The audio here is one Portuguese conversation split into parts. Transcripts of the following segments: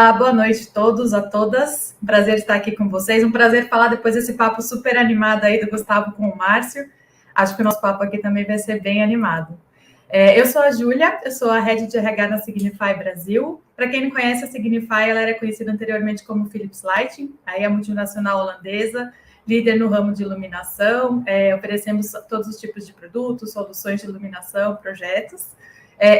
Olá, boa noite a todos, a todas. Um prazer estar aqui com vocês. Um prazer falar depois desse papo super animado aí do Gustavo com o Márcio. Acho que o nosso papo aqui também vai ser bem animado. Eu sou a Júlia, eu sou a Head de RH na Signify Brasil. Para quem não conhece, a Signify ela era conhecida anteriormente como Philips Lighting, aí a multinacional holandesa, líder no ramo de iluminação. Oferecemos todos os tipos de produtos, soluções de iluminação, projetos.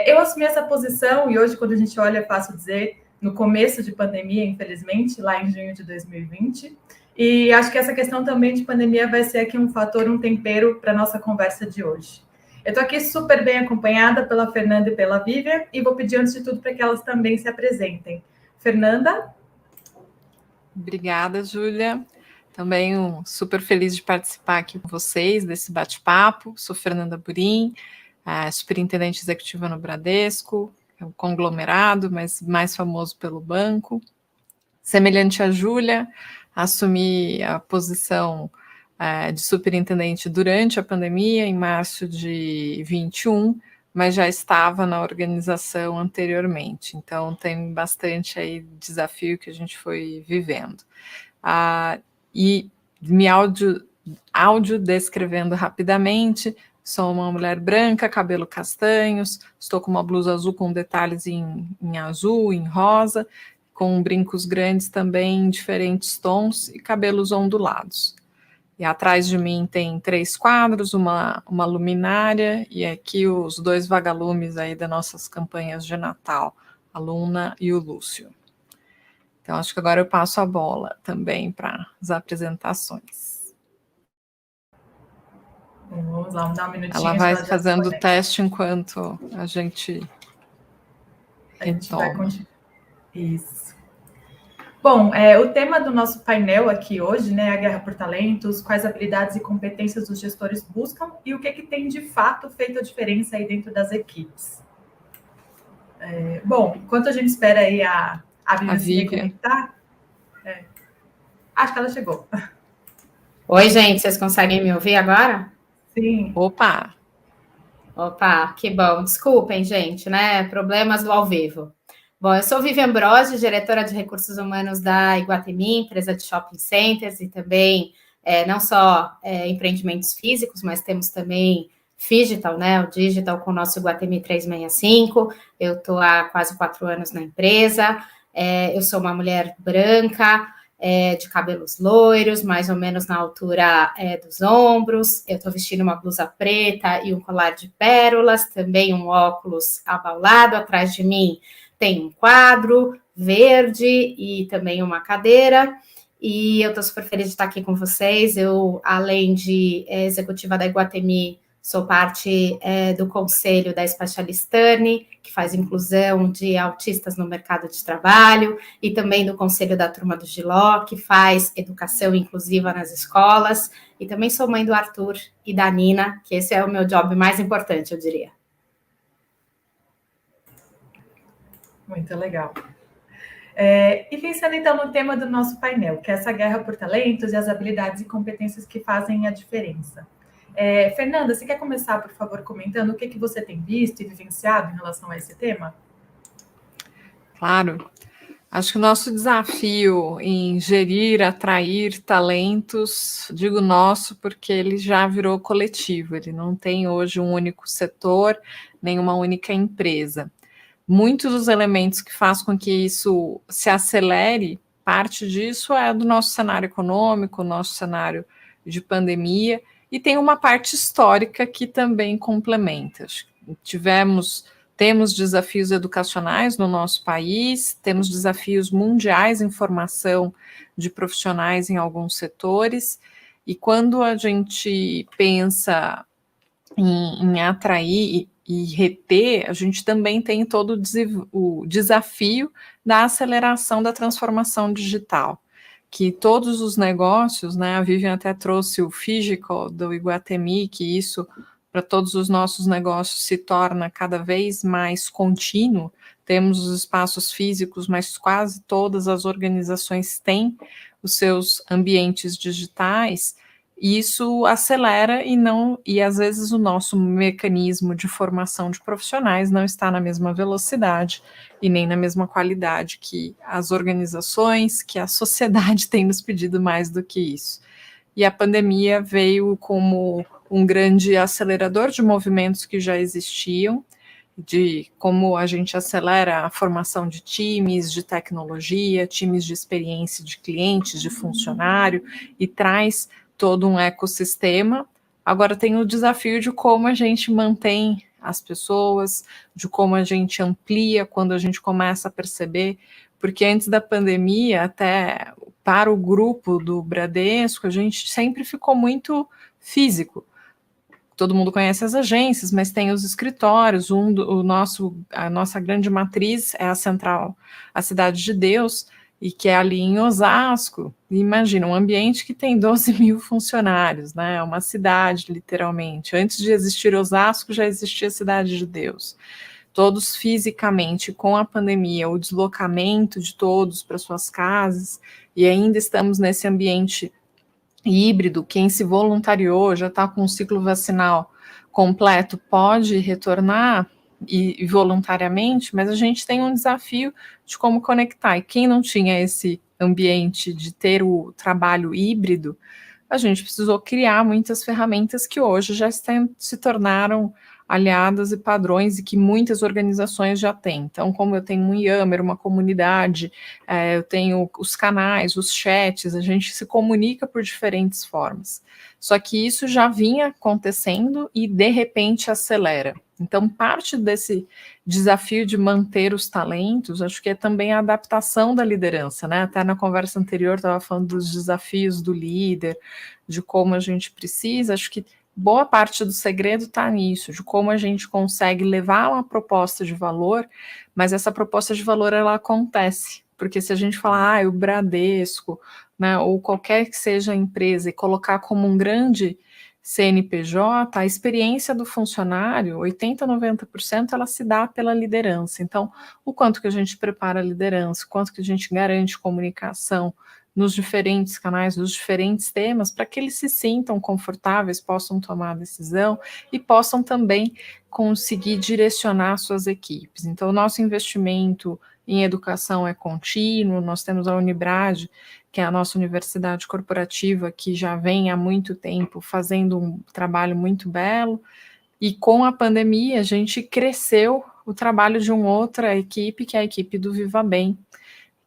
Eu assumi essa posição e hoje, quando a gente olha, é fácil dizer, no começo de pandemia, infelizmente, lá em junho de 2020. E acho que essa questão também de pandemia vai ser aqui um fator, um tempero para a nossa conversa de hoje. Eu estou aqui super bem acompanhada pela Fernanda e pela Vivian e vou pedir, antes de tudo, para que elas também se apresentem. Fernanda? Obrigada, Júlia. Também super feliz de participar aqui com vocês desse bate-papo. Sou Fernanda Burim, superintendente executiva no Bradesco, é um conglomerado, mas mais famoso pelo banco. Semelhante a Júlia, assumi a posição de superintendente durante a pandemia, em março de 21, mas já estava na organização anteriormente. Então, tem bastante aí desafio que a gente foi vivendo. E me áudio descrevendo rapidamente. Sou uma mulher branca, cabelo castanhos, estou com uma blusa azul com detalhes em azul, em rosa, com brincos grandes também em diferentes tons e cabelos ondulados. E atrás de mim tem 3 quadros, uma luminária e aqui os 2 vagalumes aí das nossas campanhas de Natal, a Luna e o Lúcio. Então, acho que agora eu passo a bola também para as apresentações. Vamos lá, vamos dar um minutinho. Ela vai fazendo o teste enquanto a gente vai continuar. Isso. Bom, o tema do nosso painel aqui hoje, né, a guerra por talentos, quais habilidades e competências os gestores buscam e o que tem de fato feito a diferença aí dentro das equipes. Bom, enquanto a gente espera aí a Vivian se reconectar, acho que ela chegou. Oi, gente, vocês conseguem me ouvir agora? Sim. Opa, que bom. Desculpem, gente, né? Problemas do ao vivo. Bom, eu sou Vivian Brosi, diretora de recursos humanos da Iguatemi, empresa de shopping centers e também não só empreendimentos físicos, mas temos também Phygital, né? O digital com o nosso Iguatemi 365. Eu estou há quase 4 anos na empresa. Eu sou uma mulher branca, de cabelos loiros, mais ou menos na altura dos ombros. Eu estou vestindo uma blusa preta e um colar de pérolas, também um óculos abaulado. Atrás de mim tem um quadro verde e também uma cadeira. E eu estou super feliz de estar aqui com vocês. Eu, além de executiva da Iguatemi, sou parte do conselho da Specialistane, que faz inclusão de autistas no mercado de trabalho, e também do conselho da Turma do Giló, que faz educação inclusiva nas escolas, e também sou mãe do Arthur e da Nina, que esse é o meu job mais importante, eu diria. Muito legal. E pensando então no tema do nosso painel, que é essa guerra por talentos e as habilidades e competências que fazem a diferença. Fernanda, você quer começar, por favor, comentando o que você tem visto e vivenciado em relação a esse tema? Claro. Acho que o nosso desafio em gerir, atrair talentos, digo nosso porque ele já virou coletivo, ele não tem hoje um único setor, nem uma única empresa. Muitos dos elementos que fazem com que isso se acelere, parte disso é do nosso cenário econômico, nosso cenário de pandemia, e tem uma parte histórica que também complementa. Temos desafios educacionais no nosso país, temos desafios mundiais em formação de profissionais em alguns setores, e quando a gente pensa em atrair e reter, a gente também tem todo o desafio da aceleração da transformação digital, que todos os negócios, né, a Vivian até trouxe o Phygital do Iguatemi, que isso para todos os nossos negócios se torna cada vez mais contínuo. Temos os espaços físicos, mas quase todas as organizações têm os seus ambientes digitais, E isso acelera e às vezes o nosso mecanismo de formação de profissionais não está na mesma velocidade e nem na mesma qualidade que as organizações, que a sociedade tem nos pedido mais do que isso. E a pandemia veio como um grande acelerador de movimentos que já existiam, de como a gente acelera a formação de times, de tecnologia, times de experiência de clientes, de funcionário, e traz todo um ecossistema. Agora tem o desafio de como a gente mantém as pessoas, de como a gente amplia quando a gente começa a perceber, porque antes da pandemia, até para o grupo do Bradesco, a gente sempre ficou muito físico. Todo mundo conhece as agências, mas tem os escritórios. A nossa grande matriz é a central, a Cidade de Deus, e que é ali em Osasco. Imagina, um ambiente que tem 12 mil funcionários, né? É uma cidade, literalmente. Antes de existir Osasco, já existia a Cidade de Deus. Todos fisicamente, com a pandemia, o deslocamento de todos para suas casas, e ainda estamos nesse ambiente híbrido. Quem se voluntariou, já está com um ciclo vacinal completo, pode retornar e voluntariamente, mas a gente tem um desafio de como conectar. E quem não tinha esse ambiente de ter o trabalho híbrido, a gente precisou criar muitas ferramentas que hoje já se tornaram aliadas e padrões e que muitas organizações já têm. Então, como eu tenho um Yammer, uma comunidade, eu tenho os canais, os chats, a gente se comunica por diferentes formas. Só que isso já vinha acontecendo e, de repente, acelera. Então, parte desse desafio de manter os talentos, acho que é também a adaptação da liderança, né? Até na conversa anterior, estava falando dos desafios do líder, de como a gente precisa, acho que boa parte do segredo está nisso, de como a gente consegue levar uma proposta de valor, mas essa proposta de valor, ela acontece, porque se a gente falar, o Bradesco, né, ou qualquer que seja a empresa, e colocar como um grande CNPJ, a experiência do funcionário, 80%, 90%, ela se dá pela liderança. Então, o quanto que a gente prepara a liderança, o quanto que a gente garante comunicação nos diferentes canais, nos diferentes temas, para que eles se sintam confortáveis, possam tomar a decisão e possam também conseguir direcionar suas equipes. Então, o nosso investimento em educação é contínuo. Nós temos a Unibrad, que é a nossa universidade corporativa, que já vem há muito tempo fazendo um trabalho muito belo, e com a pandemia a gente cresceu o trabalho de uma outra equipe, que é a equipe do Viva Bem,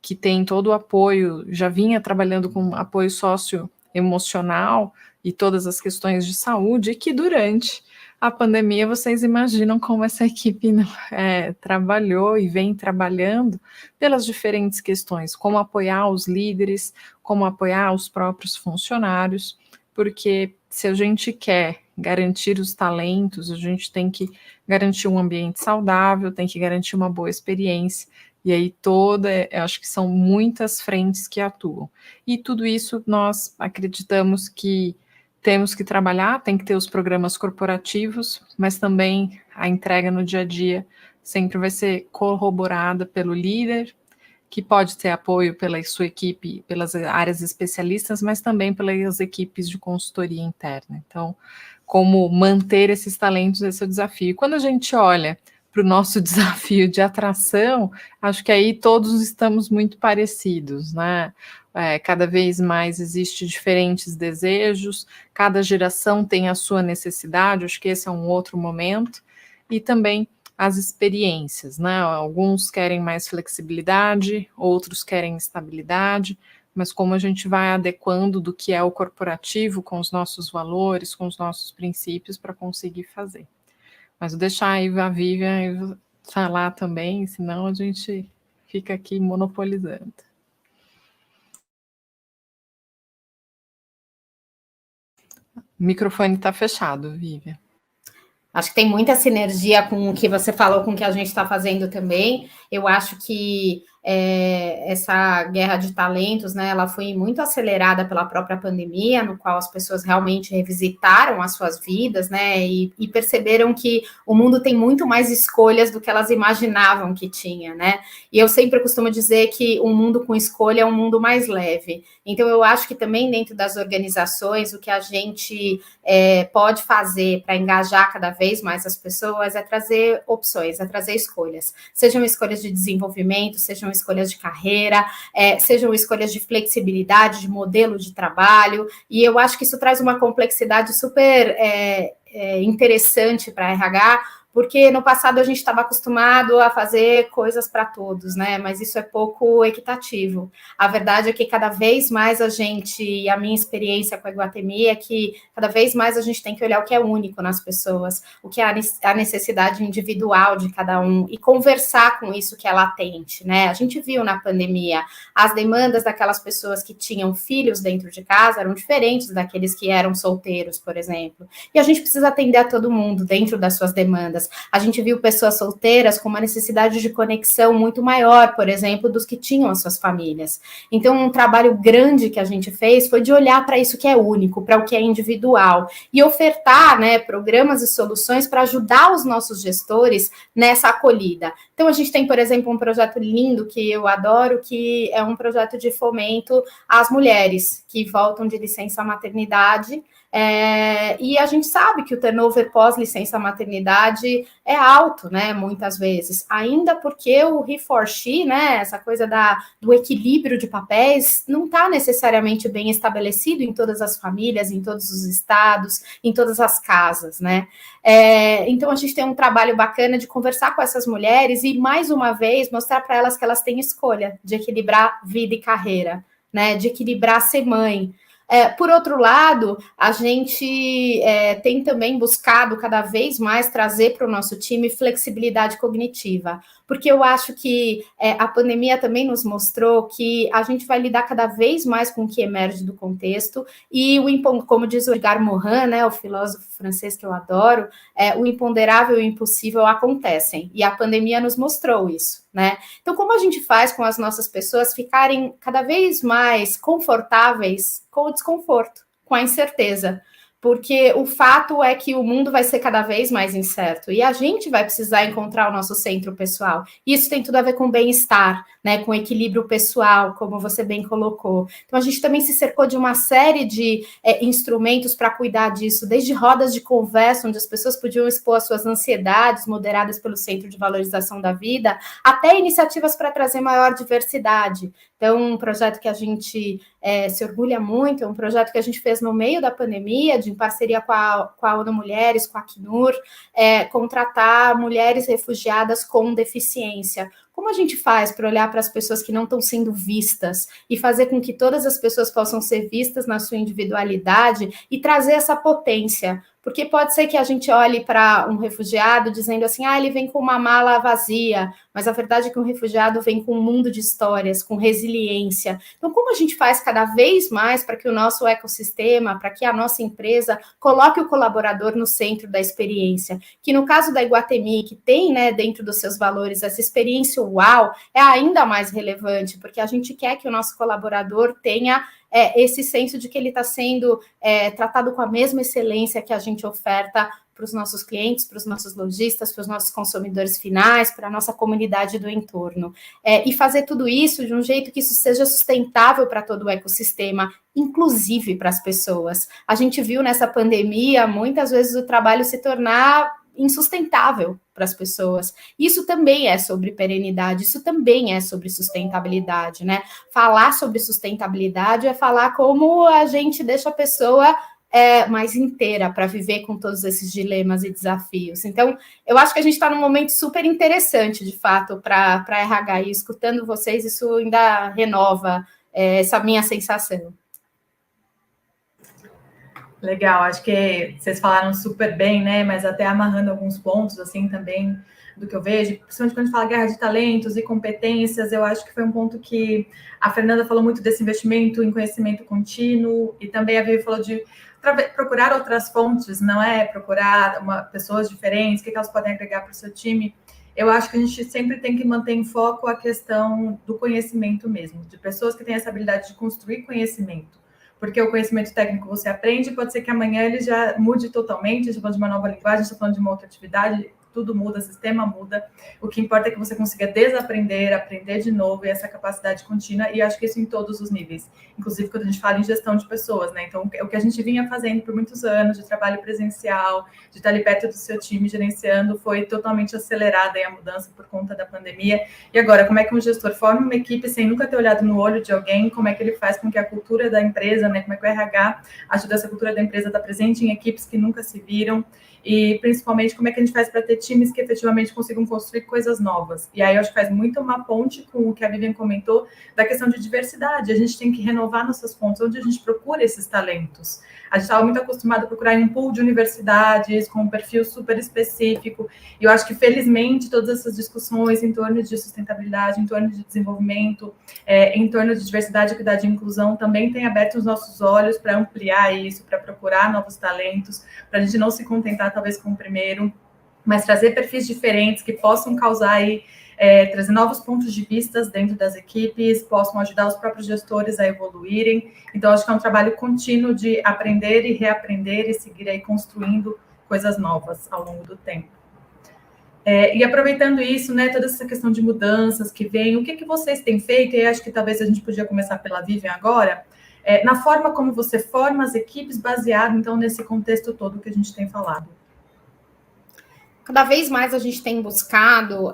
que tem todo o apoio, já vinha trabalhando com apoio socioemocional e todas as questões de saúde, e que durante a pandemia, vocês imaginam como essa equipe trabalhou e vem trabalhando pelas diferentes questões, como apoiar os líderes, como apoiar os próprios funcionários, porque se a gente quer garantir os talentos, a gente tem que garantir um ambiente saudável, tem que garantir uma boa experiência, e aí acho que são muitas frentes que atuam. E tudo isso nós acreditamos que temos que trabalhar, tem que ter os programas corporativos, mas também a entrega no dia a dia sempre vai ser corroborada pelo líder, que pode ter apoio pela sua equipe, pelas áreas especialistas, mas também pelas equipes de consultoria interna. Então, como manter esses talentos, esse é o desafio. Quando a gente olha para o nosso desafio de atração, acho que aí todos estamos muito parecidos, né? Cada vez mais existe diferentes desejos, cada geração tem a sua necessidade, acho que esse é um outro momento, e também as experiências, né? Alguns querem mais flexibilidade, outros querem estabilidade, mas como a gente vai adequando do que é o corporativo com os nossos valores, com os nossos princípios para conseguir fazer. Mas vou deixar a Vivian falar também, senão a gente fica aqui monopolizando. O microfone está fechado, Vivian. Acho que tem muita sinergia com o que você falou, com o que a gente está fazendo também. Eu acho que essa guerra de talentos, né, ela foi muito acelerada pela própria pandemia, no qual as pessoas realmente revisitaram as suas vidas, né, e perceberam que o mundo tem muito mais escolhas do que elas imaginavam que tinha, né, e eu sempre costumo dizer que um mundo com escolha é um mundo mais leve. Então, eu acho que também dentro das organizações, o que a gente pode fazer para engajar cada vez mais as pessoas é trazer opções, é trazer escolhas. Sejam escolhas de desenvolvimento, sejam escolhas de carreira, sejam escolhas de flexibilidade, de modelo de trabalho, e eu acho que isso traz uma complexidade super interessante para a RH, porque no passado a gente estava acostumado a fazer coisas para todos, né? Mas isso é pouco equitativo. A verdade é que cada vez mais e a minha experiência com a Iguatemi é que cada vez mais a gente tem que olhar o que é único nas pessoas, o que é a necessidade individual de cada um e conversar com isso que é latente, né? A gente viu na pandemia as demandas daquelas pessoas que tinham filhos dentro de casa eram diferentes daqueles que eram solteiros, por exemplo. E a gente precisa atender a todo mundo dentro das suas demandas. A gente viu pessoas solteiras com uma necessidade de conexão muito maior, por exemplo, dos que tinham as suas famílias. Então, um trabalho grande que a gente fez foi de olhar para isso que é único, para o que é individual, e ofertar, né, programas e soluções para ajudar os nossos gestores nessa acolhida. Então, a gente tem, por exemplo, um projeto lindo que eu adoro, que é um projeto de fomento às mulheres que voltam de licença maternidade. E a gente sabe que o turnover pós-licença maternidade é alto, né, muitas vezes, ainda porque o he for she, né, essa coisa do equilíbrio de papéis não está necessariamente bem estabelecido em todas as famílias, em todos os estados, em todas as casas, né. Então a gente tem um trabalho bacana de conversar com essas mulheres e, mais uma vez, mostrar para elas que elas têm escolha de equilibrar vida e carreira, né, de equilibrar ser mãe. Por outro lado, a gente tem também buscado cada vez mais trazer para o nosso time flexibilidade cognitiva, porque eu acho que a pandemia também nos mostrou que a gente vai lidar cada vez mais com o que emerge do contexto, e como diz o Edgar Morin, né, o filósofo francês que eu adoro, o imponderável e o impossível acontecem, e a pandemia nos mostrou isso, né? Então, como a gente faz com as nossas pessoas ficarem cada vez mais confortáveis com o desconforto, com a incerteza? Porque o fato é que o mundo vai ser cada vez mais incerto e a gente vai precisar encontrar o nosso centro pessoal. Isso tem tudo a ver com bem-estar, né, com equilíbrio pessoal, como você bem colocou. Então, a gente também se cercou de uma série de instrumentos para cuidar disso, desde rodas de conversa, onde as pessoas podiam expor as suas ansiedades, moderadas pelo Centro de Valorização da Vida, até iniciativas para trazer maior diversidade. Então, um projeto que a gente se orgulha muito, é um projeto que a gente fez no meio da pandemia, em parceria com a ONU Mulheres, com a Acnur, contratar mulheres refugiadas com deficiência. Como a gente faz para olhar para as pessoas que não estão sendo vistas e fazer com que todas as pessoas possam ser vistas na sua individualidade e trazer essa potência? Porque pode ser que a gente olhe para um refugiado dizendo assim, ele vem com uma mala vazia, mas a verdade é que um refugiado vem com um mundo de histórias, com resiliência. Então, como a gente faz cada vez mais para que o nosso ecossistema, para que a nossa empresa coloque o colaborador no centro da experiência? Que no caso da Iguatemi, que tem, né, dentro dos seus valores essa experiência uau, é ainda mais relevante, porque a gente quer que o nosso colaborador tenha esse senso de que ele está sendo tratado com a mesma excelência que a gente oferta para os nossos clientes, para os nossos lojistas, para os nossos consumidores finais, para a nossa comunidade do entorno. E fazer tudo isso de um jeito que isso seja sustentável para todo o ecossistema, inclusive para as pessoas. A gente viu nessa pandemia, muitas vezes, o trabalho se tornar insustentável para as pessoas. Isso também é sobre perenidade, isso também é sobre sustentabilidade, né? Falar sobre sustentabilidade é falar como a gente deixa a pessoa mais inteira para viver com todos esses dilemas e desafios. Então, eu acho que a gente está num momento super interessante, de fato, para a RH, e escutando vocês, isso ainda renova essa minha sensação. Legal, acho que vocês falaram super bem, né? Mas até amarrando alguns pontos, assim, também do que eu vejo, principalmente quando a gente fala guerra de talentos e competências, eu acho que foi um ponto que a Fernanda falou muito desse investimento em conhecimento contínuo, e também a Vivi falou de procurar outras fontes, não é? Procurar pessoas diferentes, o que elas podem agregar para o seu time. eu acho que a gente sempre tem que manter em foco a questão do conhecimento mesmo, de pessoas que têm essa habilidade de construir conhecimento. Porque o conhecimento técnico você aprende, pode ser que amanhã ele já mude totalmente, a gente está falando de uma nova linguagem, a gente está falando de uma outra atividade, tudo muda, o sistema muda. O que importa é que você consiga desaprender, aprender de novo, e essa capacidade contínua, e acho que isso em todos os níveis. Inclusive, quando a gente fala em gestão de pessoas, né? Então, o que a gente vinha fazendo por muitos anos, de trabalho presencial, de estar ali perto do seu time, gerenciando, foi totalmente acelerada aí a mudança por conta da pandemia. E agora, como é que um gestor forma uma equipe sem nunca ter olhado no olho de alguém? Como é que ele faz com que a cultura da empresa, né? Como é que o RH ajuda essa cultura da empresa a estar presente em equipes que nunca se viram? E principalmente como é que a gente faz para ter times que efetivamente consigam construir coisas novas. E aí eu acho que faz muito uma ponte com o que a Vivian comentou da questão de diversidade. A gente tem que renovar nossas fontes, onde a gente procura esses talentos. A gente estava muito acostumado a procurar em um pool de universidades com um perfil super específico. E eu acho que, felizmente, todas essas discussões em torno de sustentabilidade, em torno de desenvolvimento, em torno de diversidade, equidade e inclusão, também tem aberto os nossos olhos para ampliar isso, para procurar novos talentos, para a gente não se contentar, talvez, com o primeiro, mas trazer perfis diferentes que possam causar aí, trazer novos pontos de vista dentro das equipes, possam ajudar os próprios gestores a evoluírem. Então, acho que é um trabalho contínuo de aprender e reaprender e seguir aí construindo coisas novas ao longo do tempo. E aproveitando isso, né, toda essa questão de mudanças que vem, o que vocês têm feito? E acho que talvez a gente podia começar pela Vivian agora, na forma como você forma as equipes, baseado, então, nesse contexto todo que a gente tem falado. Cada vez mais a gente tem buscado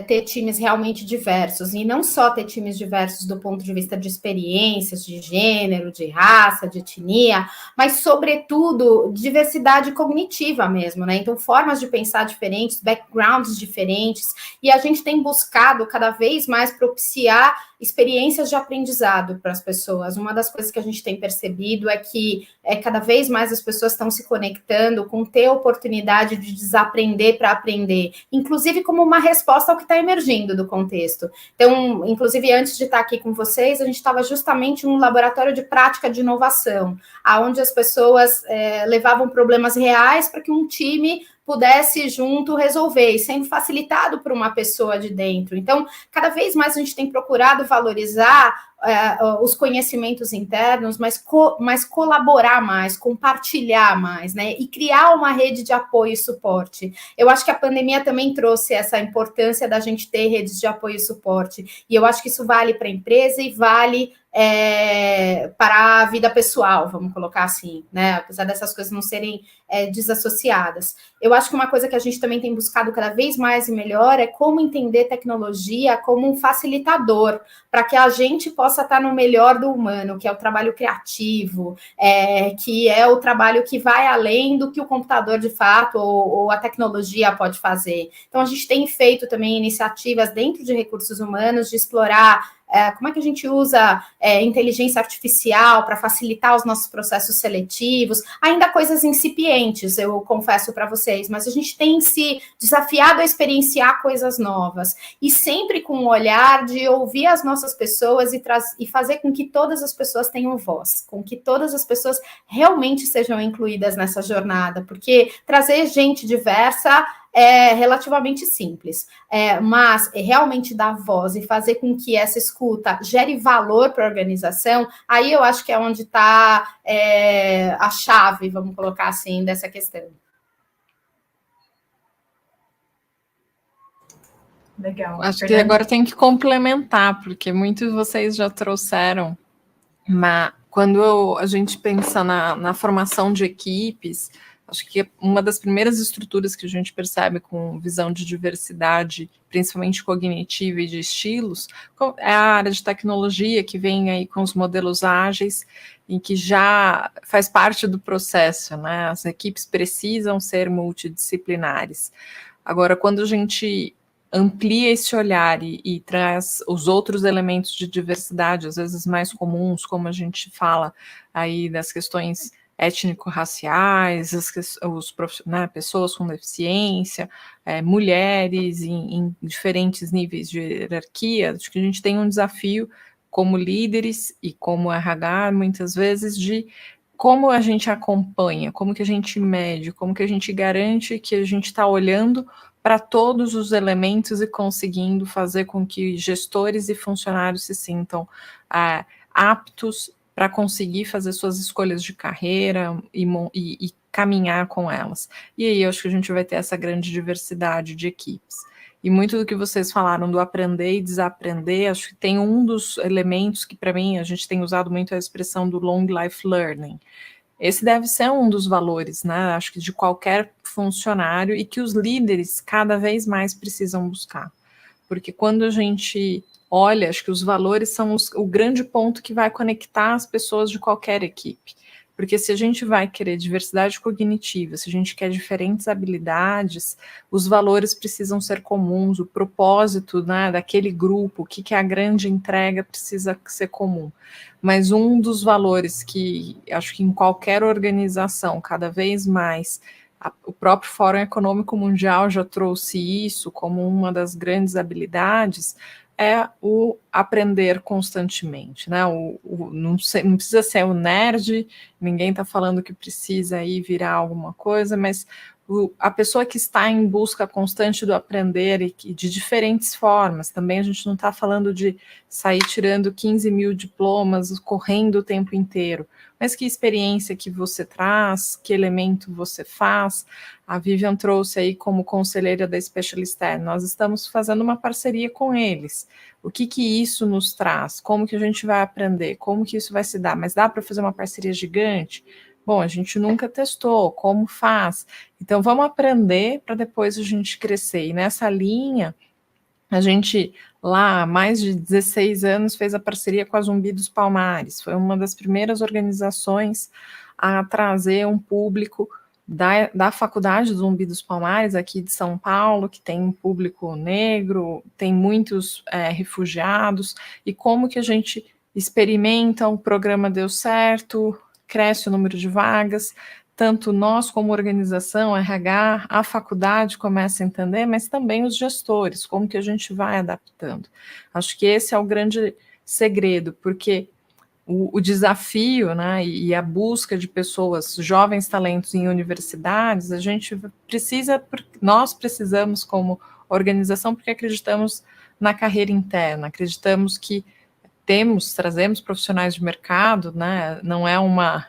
ter times realmente diversos, e não só ter times diversos do ponto de vista de experiências, de gênero, de raça, de etnia, mas, sobretudo, diversidade cognitiva mesmo, né? Então, formas de pensar diferentes, backgrounds diferentes, e a gente tem buscado cada vez mais propiciar experiências de aprendizado para as pessoas. Uma das coisas que a gente tem percebido é que cada vez mais as pessoas estão se conectando com ter oportunidade de desaprender para aprender, inclusive como uma resposta ao que está emergindo do contexto. Então, inclusive, antes de estar aqui com vocês, a gente estava justamente num laboratório de prática de inovação, onde as pessoas levavam problemas reais para que um time pudesse junto resolver, e sendo facilitado por uma pessoa de dentro. Então, cada vez mais a gente tem procurado valorizar os conhecimentos internos, mas colaborar mais, compartilhar mais, né? E criar uma rede de apoio e suporte. Eu acho que a pandemia também trouxe essa importância da gente ter redes de apoio e suporte. E eu acho que isso vale para a empresa e vale para a vida pessoal, vamos colocar assim, né? Apesar dessas coisas não serem desassociadas. Eu acho que uma coisa que a gente também tem buscado cada vez mais e melhor é como entender tecnologia como um facilitador, para que a gente possa estar no melhor do humano, que é o trabalho criativo, que é o trabalho que vai além do que o computador de fato ou a tecnologia pode fazer. Então, a gente tem feito também iniciativas dentro de recursos humanos de explorar como é que a gente usa inteligência artificial para facilitar os nossos processos seletivos, ainda coisas incipientes, eu confesso para vocês, mas a gente tem se desafiado a experienciar coisas novas, e sempre com o olhar de ouvir as nossas pessoas e fazer com que todas as pessoas tenham voz, com que todas as pessoas realmente sejam incluídas nessa jornada, porque trazer gente diversa é relativamente simples, mas realmente dar voz e fazer com que essa escuta gere valor para a organização, aí eu acho que é onde está a chave, vamos colocar assim, dessa questão. Legal. Acho que agora tem que complementar, porque muitos de vocês já trouxeram, mas quando a gente pensa na formação de equipes, acho que uma das primeiras estruturas que a gente percebe com visão de diversidade, principalmente cognitiva e de estilos, é a área de tecnologia, que vem aí com os modelos ágeis, em que já faz parte do processo, né? As equipes precisam ser multidisciplinares. Agora, quando a gente amplia esse olhar e traz os outros elementos de diversidade, às vezes mais comuns, como a gente fala aí das questões étnico-raciais, pessoas com deficiência, mulheres em diferentes níveis de hierarquia, acho que a gente tem um desafio como líderes e como RH, muitas vezes, de como a gente acompanha, como que a gente mede, como que a gente garante que a gente está olhando para todos os elementos e conseguindo fazer com que gestores e funcionários se sintam aptos para conseguir fazer suas escolhas de carreira e caminhar com elas. E aí eu acho que a gente vai ter essa grande diversidade de equipes. E muito do que vocês falaram do aprender e desaprender, acho que tem um dos elementos que, para mim, a gente tem usado muito a expressão do long life learning. Esse deve ser um dos valores, né? Acho que de qualquer funcionário e que os líderes cada vez mais precisam buscar. Porque quando a gente olha, acho que os valores são o grande ponto que vai conectar as pessoas de qualquer equipe. Porque se a gente vai querer diversidade cognitiva, se a gente quer diferentes habilidades, os valores precisam ser comuns, o propósito, né, daquele grupo, o que é a grande entrega precisa ser comum. Mas um dos valores que acho que em qualquer organização, cada vez mais, o próprio Fórum Econômico Mundial já trouxe isso como uma das grandes habilidades, é o aprender constantemente, né? Não precisa ser o nerd, ninguém está falando que precisa ir virar alguma coisa, mas a pessoa que está em busca constante do aprender e que, de diferentes formas, também a gente não está falando de sair tirando 15 mil diplomas, correndo o tempo inteiro, mas que experiência que você traz, que elemento você faz. A Vivian trouxe aí como conselheira da Specialist, nós estamos fazendo uma parceria com eles. O que isso nos traz? Como que a gente vai aprender? Como que isso vai se dar? Mas dá para fazer uma parceria gigante? Bom, a gente nunca testou, como faz? Então, vamos aprender para depois a gente crescer. E nessa linha, a gente, lá há mais de 16 anos, fez a parceria com a Zumbi dos Palmares. Foi uma das primeiras organizações a trazer um público da Faculdade Zumbi dos Palmares, aqui de São Paulo, que tem um público negro, tem muitos refugiados, e como que a gente experimenta, o programa deu certo, cresce o número de vagas, tanto nós como organização, RH, a faculdade começa a entender, mas também os gestores, como que a gente vai adaptando. Acho que esse é o grande segredo, porque o desafio, né, e a busca de pessoas, jovens talentos em universidades, a gente precisa, nós precisamos como organização, porque acreditamos na carreira interna, acreditamos que trazemos profissionais de mercado, né, não é uma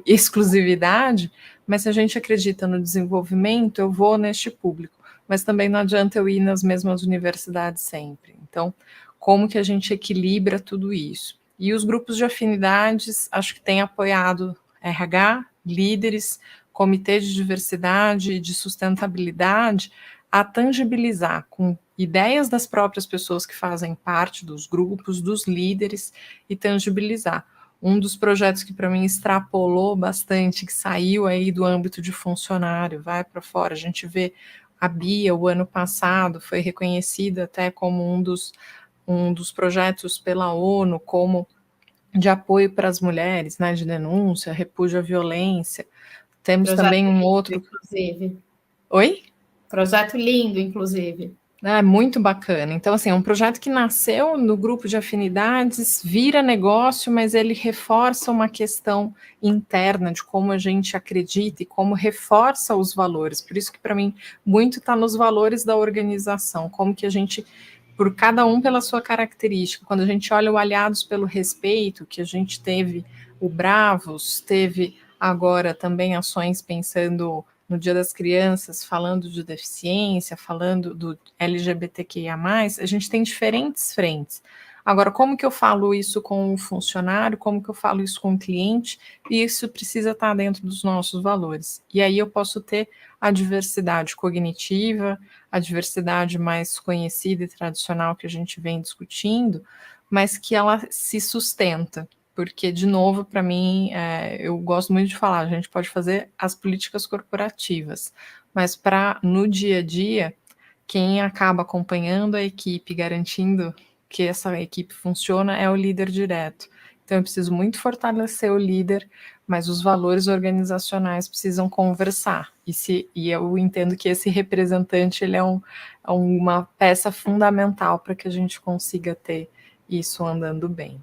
exclusividade, mas se a gente acredita no desenvolvimento, eu vou neste público, mas também não adianta eu ir nas mesmas universidades sempre. Então, como que a gente equilibra tudo isso? E os grupos de afinidades, acho que têm apoiado RH, líderes, comitê de diversidade e de sustentabilidade, a tangibilizar com ideias das próprias pessoas que fazem parte dos grupos, dos líderes, e tangibilizar. Um dos projetos que para mim extrapolou bastante, que saiu aí do âmbito de funcionário, vai para fora, a gente vê a Bia, o ano passado, foi reconhecida até como um dos projetos pela ONU, como de apoio para as mulheres, né, de denúncia, repúdio à violência. Temos projeto também um outro... Inclusive. Oi? Projeto lindo, inclusive. É muito bacana. Então, assim, é um projeto que nasceu no grupo de afinidades, vira negócio, mas ele reforça uma questão interna de como a gente acredita e como reforça os valores. Por isso que, para mim, muito está nos valores da organização, como que a gente, por cada um pela sua característica, quando a gente olha o Aliados pelo Respeito, que a gente teve o Bravos, teve agora também ações pensando no Dia das Crianças, falando de deficiência, falando do LGBTQIA+, a gente tem diferentes frentes. Agora, como que eu falo isso com o funcionário, como que eu falo isso com o cliente, e isso precisa estar dentro dos nossos valores. E aí eu posso ter a diversidade cognitiva, a diversidade mais conhecida e tradicional que a gente vem discutindo, mas que ela se sustenta. Porque, de novo, para mim, eu gosto muito de falar, a gente pode fazer as políticas corporativas, mas no dia a dia, quem acaba acompanhando a equipe, garantindo que essa equipe funciona, é o líder direto. Então, eu preciso muito fortalecer o líder, mas os valores organizacionais precisam conversar. E eu entendo que esse representante ele é uma peça fundamental para que a gente consiga ter isso andando bem.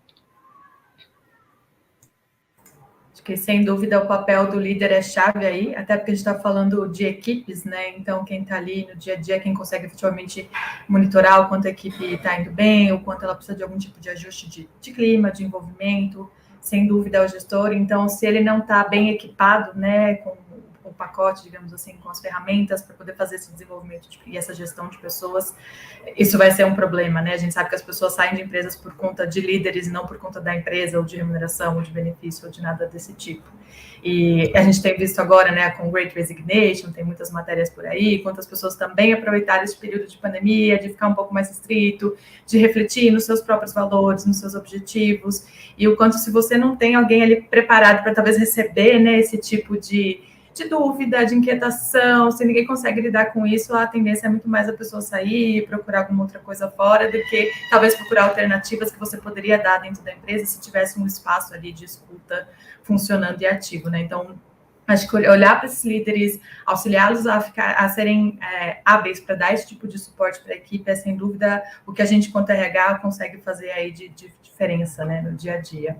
que, sem dúvida, o papel do líder é chave aí, até porque a gente está falando de equipes, né? Então, quem está ali no dia a dia, quem consegue efetivamente monitorar o quanto a equipe está indo bem, o quanto ela precisa de algum tipo de ajuste de clima, de envolvimento, sem dúvida é o gestor. Então, se ele não está bem equipado, né, com o pacote, digamos assim, com as ferramentas para poder fazer esse desenvolvimento e essa gestão de pessoas, isso vai ser um problema, né? A gente sabe que as pessoas saem de empresas por conta de líderes e não por conta da empresa, ou de remuneração, ou de benefício, ou de nada desse tipo. E a gente tem visto agora, né, com Great Resignation, tem muitas matérias por aí, quantas pessoas também aproveitaram esse período de pandemia, de ficar um pouco mais restrito, de refletir nos seus próprios valores, nos seus objetivos, e o quanto, se você não tem alguém ali preparado para talvez receber, né, esse tipo de dúvida, de inquietação, se ninguém consegue lidar com isso, a tendência é muito mais a pessoa sair e procurar alguma outra coisa fora do que talvez procurar alternativas que você poderia dar dentro da empresa se tivesse um espaço ali de escuta funcionando e ativo, né? Então, acho que olhar para esses líderes, auxiliá-los a serem hábeis para dar esse tipo de suporte para a equipe é, sem dúvida, o que a gente, quanto RH, consegue fazer aí de diferença, né, no dia a dia.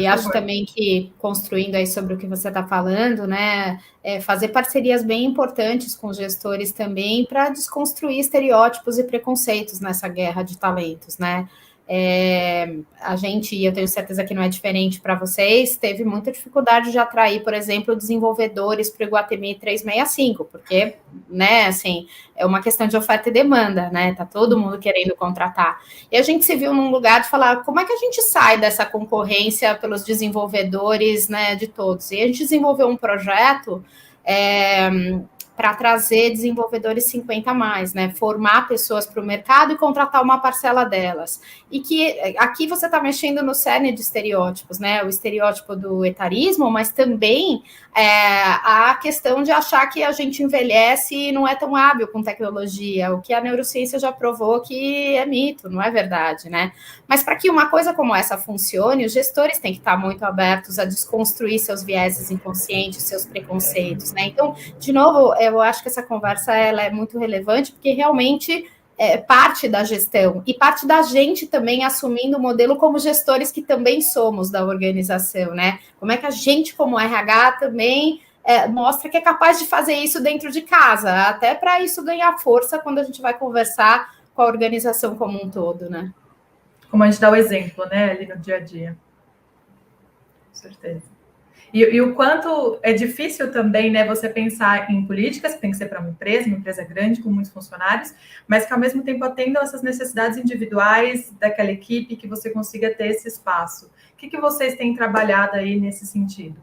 Acho também que, construindo aí sobre o que você está falando, né, fazer parcerias bem importantes com os gestores também para desconstruir estereótipos e preconceitos nessa guerra de talentos, né? A gente, e eu tenho certeza que não é diferente para vocês, teve muita dificuldade de atrair, por exemplo, desenvolvedores para o Iguatemi 365, porque, né, assim, é uma questão de oferta e demanda, né, tá todo mundo querendo contratar. E a gente se viu num lugar de falar, como é que a gente sai dessa concorrência pelos desenvolvedores, né, de todos? E a gente desenvolveu um projeto para trazer desenvolvedores 50 a mais, né? Formar pessoas para o mercado e contratar uma parcela delas. E que aqui você está mexendo no cerne de estereótipos, né? O estereótipo do etarismo, mas também a questão de achar que a gente envelhece e não é tão hábil com tecnologia, o que a neurociência já provou que é mito, não é verdade, né? Mas para que uma coisa como essa funcione, os gestores têm que estar muito abertos a desconstruir seus vieses inconscientes, seus preconceitos, né? Então, de novo, eu acho que essa conversa ela é muito relevante, porque realmente parte da gestão e parte da gente também assumindo o modelo como gestores que também somos da organização, né? Como é que a gente, como RH, também mostra que é capaz de fazer isso dentro de casa, até para isso ganhar força quando a gente vai conversar com a organização como um todo, né? Como a gente dá o exemplo, né, ali no dia a dia. Com certeza. E o quanto é difícil também, né, você pensar em políticas, que tem que ser para uma empresa grande, com muitos funcionários, mas que ao mesmo tempo atendam essas necessidades individuais daquela equipe, que você consiga ter esse espaço. O que vocês têm trabalhado aí nesse sentido?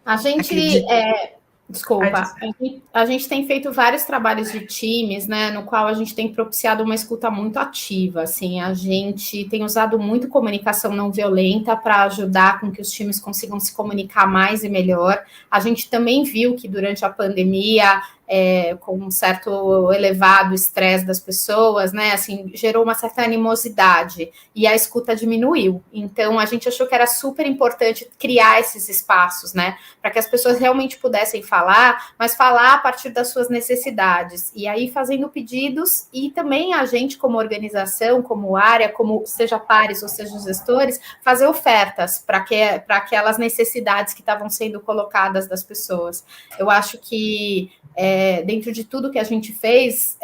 A gente... Desculpa, a gente tem feito vários trabalhos de times, né, no qual a gente tem propiciado uma escuta muito ativa, assim, a gente tem usado muito comunicação não violenta para ajudar com que os times consigam se comunicar mais e melhor. A gente também viu que durante a pandemia, com um certo elevado estresse das pessoas, né, assim, gerou uma certa animosidade e a escuta diminuiu. Então, a gente achou que era super importante criar esses espaços, né, para que as pessoas realmente pudessem falar, mas falar a partir das suas necessidades. E aí, fazendo pedidos, e também a gente, como organização, como área, como seja pares ou seja gestores, fazer ofertas para aquelas necessidades que estavam sendo colocadas das pessoas. Eu acho que dentro de tudo que a gente fez,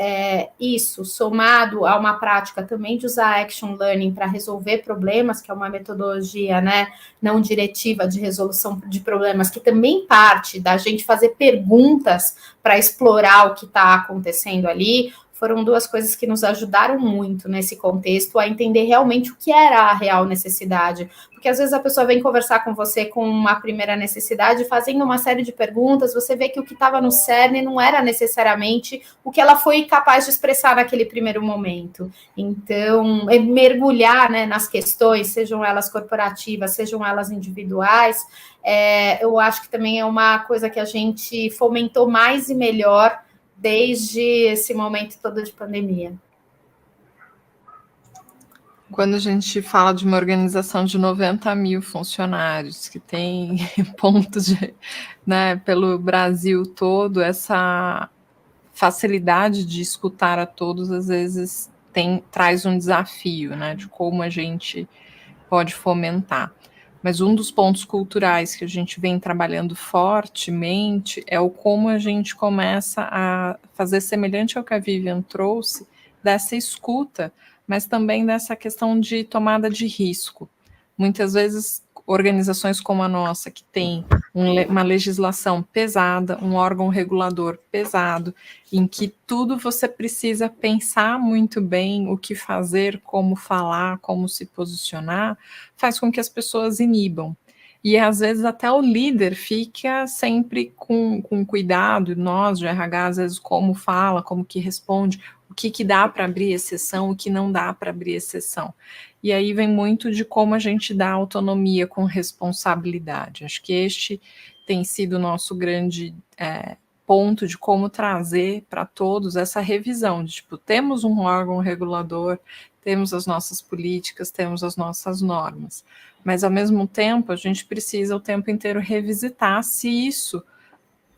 isso, somado a uma prática também de usar Action Learning para resolver problemas, que é uma metodologia, né, não diretiva de resolução de problemas, que também parte da gente fazer perguntas para explorar o que está acontecendo ali, foram duas coisas que nos ajudaram muito nesse contexto a entender realmente o que era a real necessidade. Porque às vezes a pessoa vem conversar com você com uma primeira necessidade, fazendo uma série de perguntas, você vê que o que estava no cerne não era necessariamente o que ela foi capaz de expressar naquele primeiro momento. Então, mergulhar, né, nas questões, sejam elas corporativas, sejam elas individuais, eu acho que também é uma coisa que a gente fomentou mais e melhor desde esse momento todo de pandemia. Quando a gente fala de uma organização de 90 mil funcionários, que tem pontos né, pelo Brasil todo, essa facilidade de escutar a todos, às vezes, traz um desafio, né, de como a gente pode fomentar. Mas um dos pontos culturais que a gente vem trabalhando fortemente é o como a gente começa a fazer semelhante ao que a Vivian trouxe, dessa escuta, mas também dessa questão de tomada de risco. Muitas vezes, organizações como a nossa, que tem uma legislação pesada, um órgão regulador pesado, em que tudo você precisa pensar muito bem o que fazer, como falar, como se posicionar, faz com que as pessoas inibam. E às vezes até o líder fica sempre com cuidado, nós de RH, às vezes, como fala, como que responde, o que dá para abrir exceção, o que não dá para abrir exceção. E aí vem muito de como a gente dá autonomia com responsabilidade. Acho que este tem sido o nosso grande ponto de como trazer para todos essa revisão de, tipo, temos um órgão regulador, temos as nossas políticas, temos as nossas normas, mas ao mesmo tempo a gente precisa o tempo inteiro revisitar se isso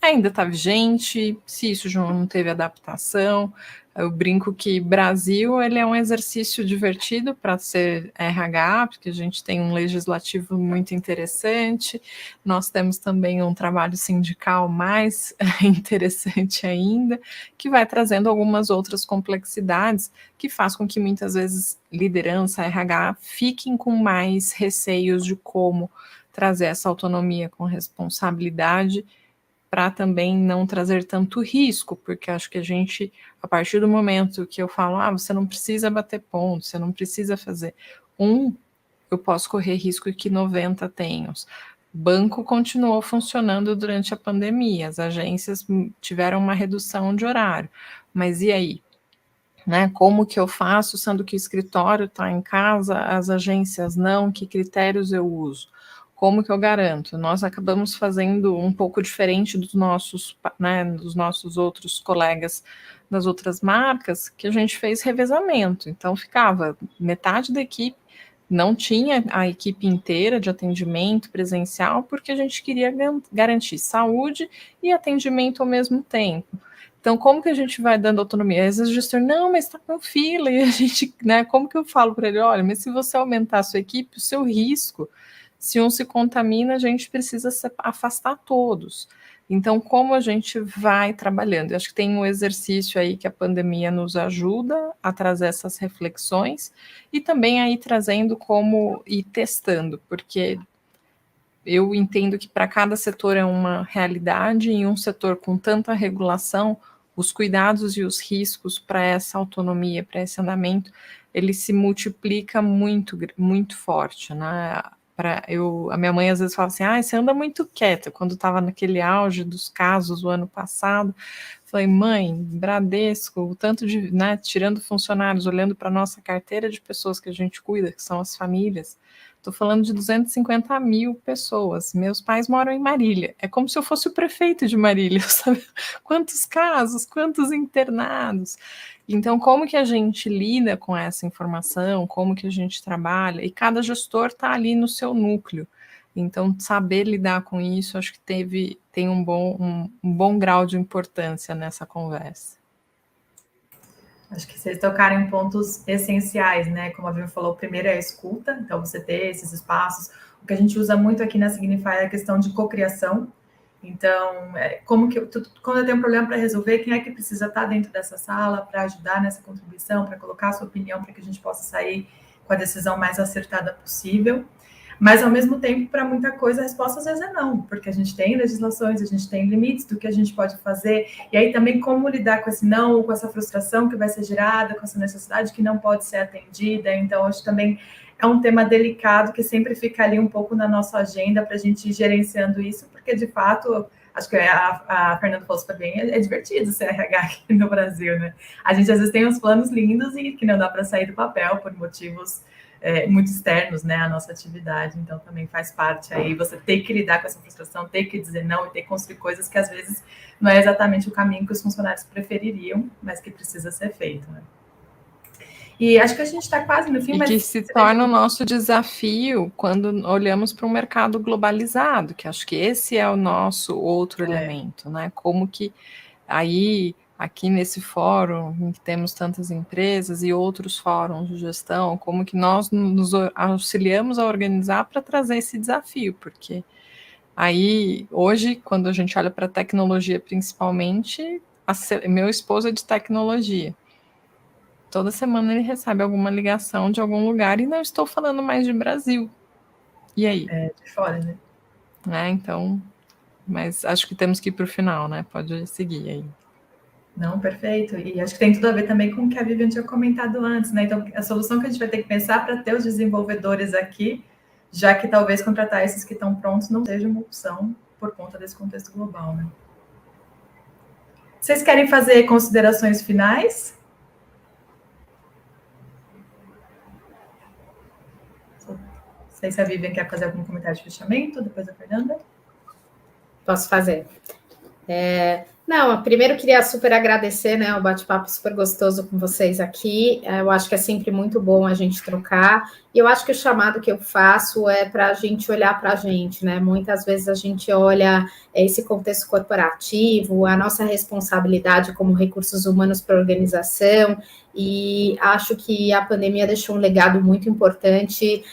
ainda está vigente, se isso já não teve adaptação. Eu brinco que Brasil ele é um exercício divertido para ser RH, porque a gente tem um legislativo muito interessante, nós temos também um trabalho sindical mais interessante ainda, que vai trazendo algumas outras complexidades, que faz com que muitas vezes liderança, RH, fiquem com mais receios de como trazer essa autonomia com responsabilidade, para também não trazer tanto risco, porque acho que a gente, a partir do momento que eu falo, você não precisa bater ponto, você não precisa fazer eu posso correr risco que 90 tenham. O banco continuou funcionando durante a pandemia, as agências tiveram uma redução de horário, mas e aí? Né, como que eu faço, sendo que o escritório está em casa, as agências não, que critérios eu uso? Como que eu garanto? Nós acabamos fazendo um pouco diferente dos nossos outros colegas das outras marcas, que a gente fez revezamento. Então, ficava metade da equipe, não tinha a equipe inteira de atendimento presencial, porque a gente queria garantir saúde e atendimento ao mesmo tempo. Então, como que a gente vai dando autonomia? Às vezes o gestor, não, mas está com fila, e a gente, né, como que eu falo para ele, olha, mas se você aumentar a sua equipe, o seu risco, se um se contamina, a gente precisa afastar todos. Então, como a gente vai trabalhando? Eu acho que tem um exercício aí que a pandemia nos ajuda a trazer essas reflexões e também aí trazendo como ir testando, porque eu entendo que para cada setor é uma realidade, e em um setor com tanta regulação, os cuidados e os riscos para essa autonomia, para esse andamento, ele se multiplica muito, muito forte, né? A minha mãe às vezes fala assim, você anda muito quieta, quando estava naquele auge dos casos o ano passado, falei, mãe, Bradesco, o tanto de, né, tirando funcionários, olhando para a nossa carteira de pessoas que a gente cuida, que são as famílias, estou falando de 250 mil pessoas. Meus pais moram em Marília. É como se eu fosse o prefeito de Marília, sabe? Quantos casos, quantos internados. Então, como que a gente lida com essa informação? Como que a gente trabalha? E cada gestor está ali no seu núcleo. Então, saber lidar com isso, acho que tem um bom grau de importância nessa conversa. Acho que vocês tocaram em pontos essenciais, né? Como a Vivian falou, primeiro é a escuta, então você ter esses espaços. O que a gente usa muito aqui na Signify é a questão de cocriação. Então, quando eu tenho um problema para resolver, quem é que precisa estar dentro dessa sala para ajudar nessa contribuição, para colocar a sua opinião, para que a gente possa sair com a decisão mais acertada possível. Mas, ao mesmo tempo, para muita coisa, a resposta às vezes é não, porque a gente tem legislações, a gente tem limites do que a gente pode fazer, e aí também como lidar com esse não, com essa frustração que vai ser gerada, com essa necessidade que não pode ser atendida. Então, acho que também é um tema delicado que sempre fica ali um pouco na nossa agenda para a gente ir gerenciando isso, porque, de fato, acho que a Fernanda falou super bem, é divertido ser RH aqui no Brasil, né? A gente, às vezes, tem uns planos lindos e que não dá para sair do papel por motivos muito externos, né, à nossa atividade, então também faz parte aí, você ter que lidar com essa frustração, ter que dizer não e ter que construir coisas que às vezes não é exatamente o caminho que os funcionários prefeririam, mas que precisa ser feito, né. E acho que a gente está quase no fim, mas... que se torna o nosso desafio quando olhamos para um mercado globalizado, que acho que esse é o nosso outro elemento, né, como que aí aqui nesse fórum, em que temos tantas empresas e outros fóruns de gestão, como que nós nos auxiliamos a organizar para trazer esse desafio, porque aí, hoje, quando a gente olha para a tecnologia principalmente, meu esposo é de tecnologia. Toda semana ele recebe alguma ligação de algum lugar e não estou falando mais de Brasil. E aí? De fora, né? Então, mas acho que temos que ir para o final, né? Pode seguir aí. Não, perfeito. E acho que tem tudo a ver também com o que a Vivian tinha comentado antes, né? Então, a solução que a gente vai ter que pensar para ter os desenvolvedores aqui, já que talvez contratar esses que estão prontos não seja uma opção por conta desse contexto global, né? Vocês querem fazer considerações finais? Não sei se a Vivian quer fazer algum comentário de fechamento, depois a Fernanda. Posso fazer. Não, primeiro eu queria super agradecer, né, o bate-papo super gostoso com vocês aqui. Eu acho que é sempre muito bom a gente trocar. E eu acho que o chamado que eu faço é para a gente olhar para a gente, né? Muitas vezes a gente olha esse contexto corporativo, a nossa responsabilidade como recursos humanos para a organização, e acho que a pandemia deixou um legado muito importante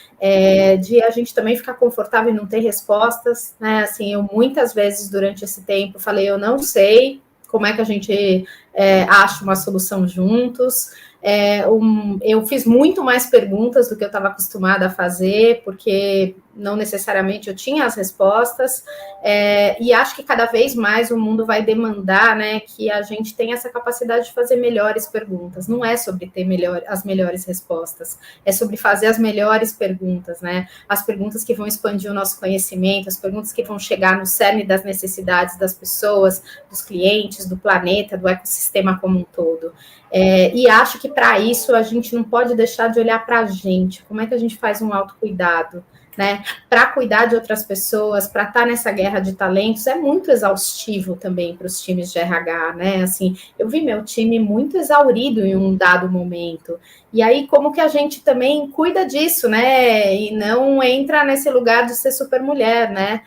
de a gente também ficar confortável e não ter respostas, né? Assim, eu muitas vezes durante esse tempo falei, eu não sei como é que a gente acha uma solução juntos. Eu fiz muito mais perguntas do que eu estava acostumada a fazer, porque não necessariamente eu tinha as respostas, e acho que cada vez mais o mundo vai demandar, né, que a gente tenha essa capacidade de fazer melhores perguntas. Não é sobre ter as melhores respostas, é sobre fazer as melhores perguntas, né? As perguntas que vão expandir o nosso conhecimento, as perguntas que vão chegar no cerne das necessidades das pessoas, dos clientes, do planeta, do ecossistema como um todo. E acho que para isso a gente não pode deixar de olhar para a gente. Como é que a gente faz um autocuidado, né? Para cuidar de outras pessoas, para estar nessa guerra de talentos, é muito exaustivo também para os times de RH, né? Assim, eu vi meu time muito exaurido em um dado momento. E aí, como que a gente também cuida disso, né? E não entra nesse lugar de ser super mulher, né?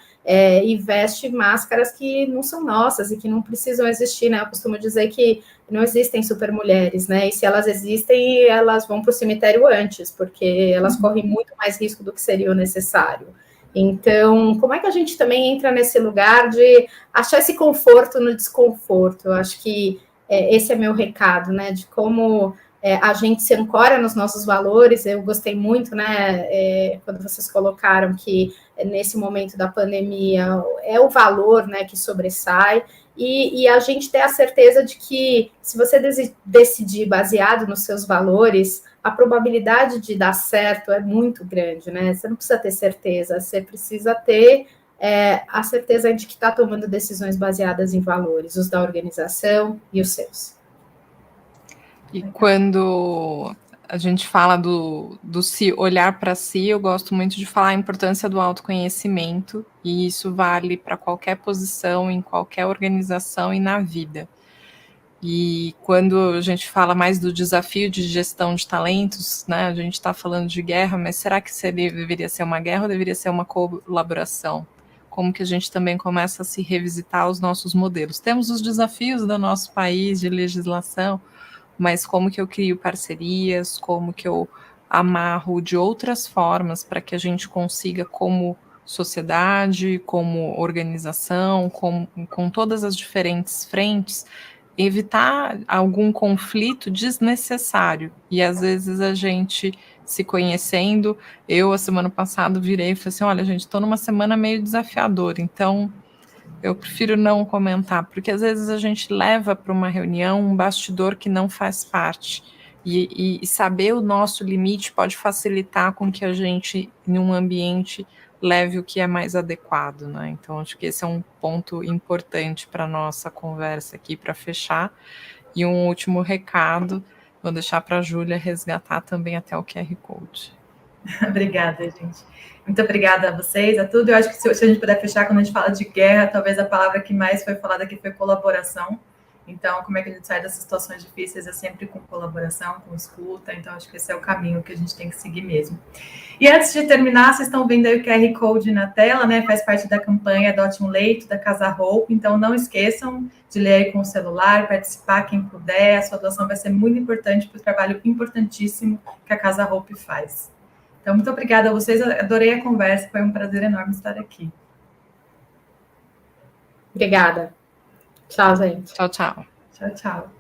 E veste máscaras que não são nossas e que não precisam existir, né? Eu costumo dizer que não existem super mulheres, né? E se elas existem, elas vão para o cemitério antes, porque elas correm muito mais risco do que seria o necessário. Então, como é que a gente também entra nesse lugar de achar esse conforto no desconforto? Eu acho que esse é meu recado, né? De como a gente se ancora nos nossos valores. Eu gostei muito, né? Quando vocês colocaram que nesse momento da pandemia é o valor, né, que sobressai. E a gente ter a certeza de que, se você decidir baseado nos seus valores, a probabilidade de dar certo é muito grande, né? Você não precisa ter certeza, você precisa ter a certeza de que está tomando decisões baseadas em valores, os da organização e os seus. E quando a gente fala do se olhar para si, eu gosto muito de falar a importância do autoconhecimento, e isso vale para qualquer posição, em qualquer organização e na vida. E quando a gente fala mais do desafio de gestão de talentos, né, a gente está falando de guerra, mas será que deveria ser uma guerra ou deveria ser uma colaboração? Como que a gente também começa a se revisitar os nossos modelos? Temos os desafios do nosso país de legislação, mas como que eu crio parcerias, como que eu amarro de outras formas para que a gente consiga, como sociedade, como organização, com todas as diferentes frentes, evitar algum conflito desnecessário. E às vezes a gente se conhecendo, a semana passada virei e falei assim, olha gente, estou numa semana meio desafiadora, então eu prefiro não comentar, porque às vezes a gente leva para uma reunião um bastidor que não faz parte, e saber o nosso limite pode facilitar com que a gente, em um ambiente, leve o que é mais adequado, né? Então, acho que esse é um ponto importante para a nossa conversa aqui, para fechar. E um último recado, vou deixar para a Júlia resgatar também até o QR Code. Obrigada, gente. Muito obrigada a vocês, a tudo. Eu acho que se a gente puder fechar, quando a gente fala de guerra, talvez a palavra que mais foi falada aqui foi colaboração. Então, como é que a gente sai dessas situações difíceis? É sempre com colaboração, com escuta. Então, acho que esse é o caminho que a gente tem que seguir mesmo. E antes de terminar, vocês estão vendo aí o QR Code na tela, né? Faz parte da campanha Adote um Leito, da Casa Hope. Então, não esqueçam de ler aí com o celular, participar quem puder. A sua doação vai ser muito importante para o trabalho importantíssimo que a Casa Hope faz. Então, muito obrigada a vocês. Adorei a conversa. Foi um prazer enorme estar aqui. Obrigada. Tchau, gente. Tchau, tchau. Tchau, tchau.